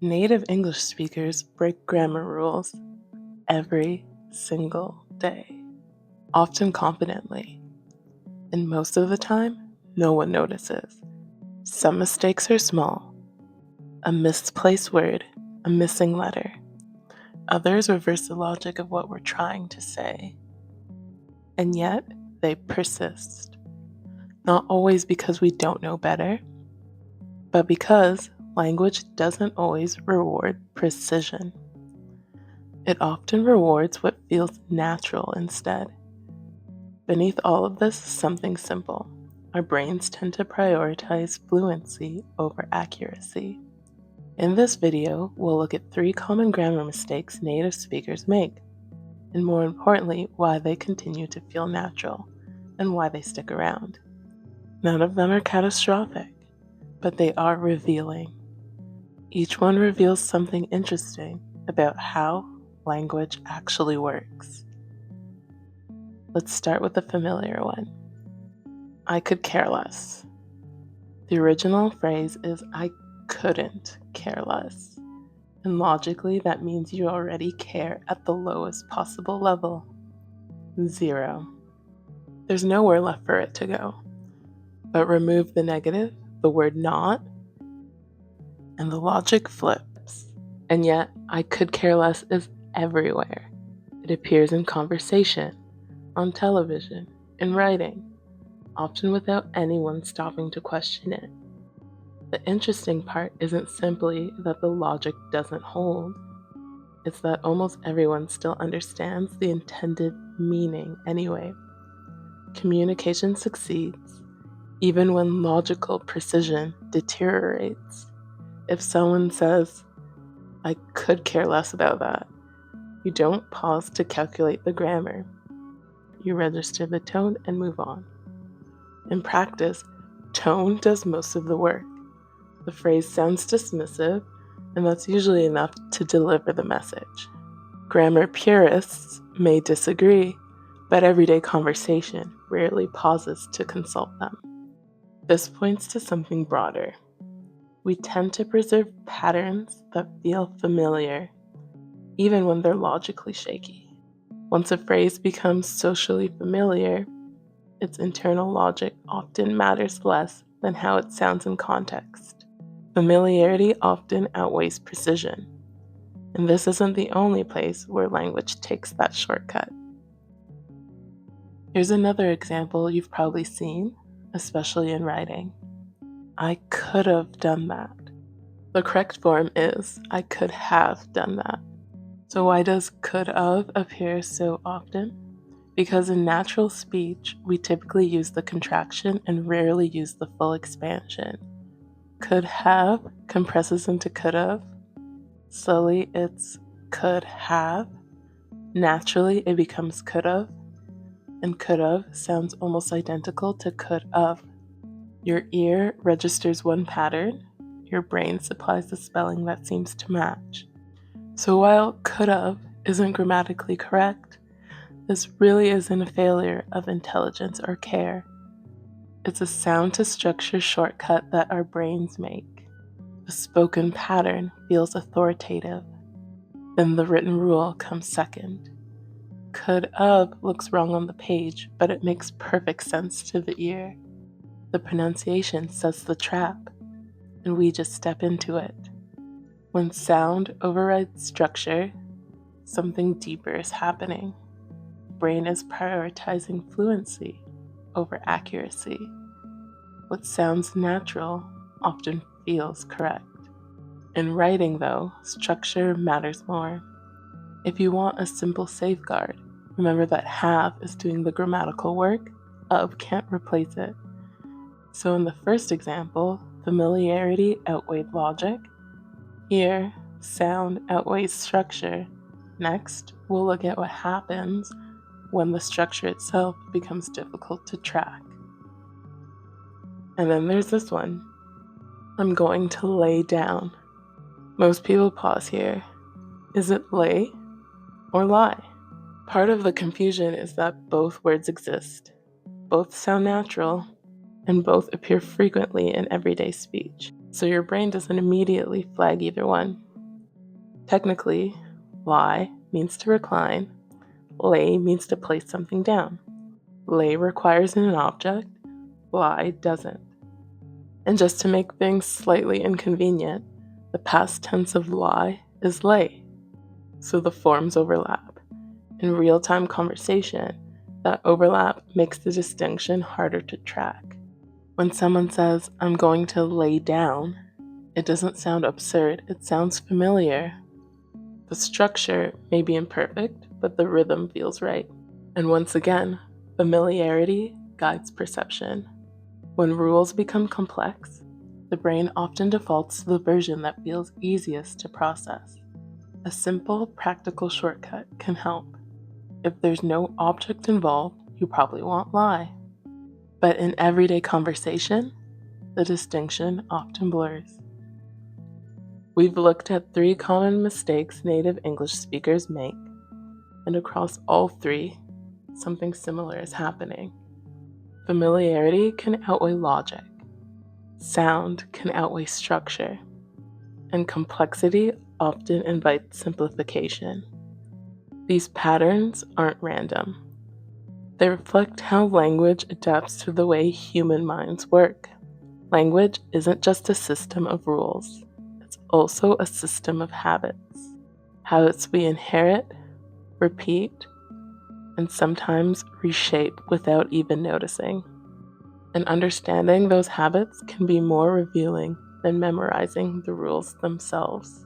Native English speakers break grammar rules every single day, often confidently, and most of the time, no one notices. Some mistakes are small, a misplaced word, a missing letter. Others reverse the logic of what we're trying to say, and yet they persist. Not always because we don't know better, but because language doesn't always reward precision. It often rewards what feels natural instead. Beneath all of this is something simple. Our brains tend to prioritize fluency over accuracy. In this video, we'll look at 3 common grammar mistakes native speakers make, and more importantly, why they continue to feel natural and why they stick around. None of them are catastrophic, but they are revealing. Each one reveals something interesting about how language actually works. Let's start with the familiar one. I could care less. The original phrase is I couldn't care less. And logically, that means you already care at the lowest possible level. 0. There's nowhere left for it to go. But remove the negative, the word not, and the logic flips. And yet, I could care less is everywhere. It appears in conversation, on television, in writing, often without anyone stopping to question it. The interesting part isn't simply that the logic doesn't hold, it's that almost everyone still understands the intended meaning anyway. Communication succeeds, even when logical precision deteriorates. If someone says, I could care less about that, you don't pause to calculate the grammar. You register the tone and move on. In practice, tone does most of the work. The phrase sounds dismissive, and that's usually enough to deliver the message. Grammar purists may disagree, but everyday conversation rarely pauses to consult them. This points to something broader. We tend to preserve patterns that feel familiar, even when they're logically shaky. Once a phrase becomes socially familiar, its internal logic often matters less than how it sounds in context. Familiarity often outweighs precision, and this isn't the only place where language takes that shortcut. Here's another example you've probably seen, especially in writing. I could have done that. The correct form is I could have done that. So why does could have appear so often? Because in natural speech, we typically use the contraction and rarely use the full expansion. Could have compresses into could have. Slowly, it's could have. Naturally, it becomes could have. And could have sounds almost identical to could of. Your ear registers one pattern, your brain supplies the spelling that seems to match. So while could have isn't grammatically correct, this really isn't a failure of intelligence or care. It's a sound to structure shortcut that our brains make. The spoken pattern feels authoritative, then the written rule comes second. Could of looks wrong on the page, but it makes perfect sense to the ear. The pronunciation sets the trap, and we just step into it. When sound overrides structure, something deeper is happening. The brain is prioritizing fluency over accuracy. What sounds natural often feels correct. In writing, though, structure matters more. If you want a simple safeguard, remember that have is doing the grammatical work, of can't replace it. So in the first example, familiarity outweighed logic. Here, sound outweighs structure. Next, we'll look at what happens when the structure itself becomes difficult to track. And then there's this one. I'm going to lay down. Most people pause here. Is it lay or lie? Part of the confusion is that both words exist. Both sound natural, and both appear frequently in everyday speech. So your brain doesn't immediately flag either one. Technically, lie means to recline, lay means to place something down. Lay requires an object, lie doesn't. And just to make things slightly inconvenient, the past tense of lie is lay, so the forms overlap. In real-time conversation, that overlap makes the distinction harder to track. When someone says, "I'm going to lay down," it doesn't sound absurd, it sounds familiar. The structure may be imperfect, but the rhythm feels right. And once again, familiarity guides perception. When rules become complex, the brain often defaults to the version that feels easiest to process. A simple, practical shortcut can help. If there's no object involved, you probably won't lie. But in everyday conversation, the distinction often blurs. We've looked at 3 common mistakes native English speakers make, and across all 3, something similar is happening. Familiarity can outweigh logic, sound can outweigh structure, and complexity often invites simplification. These patterns aren't random. They reflect how language adapts to the way human minds work. Language isn't just a system of rules, it's also a system of habits. Habits we inherit, repeat, and sometimes reshape without even noticing. And understanding those habits can be more revealing than memorizing the rules themselves.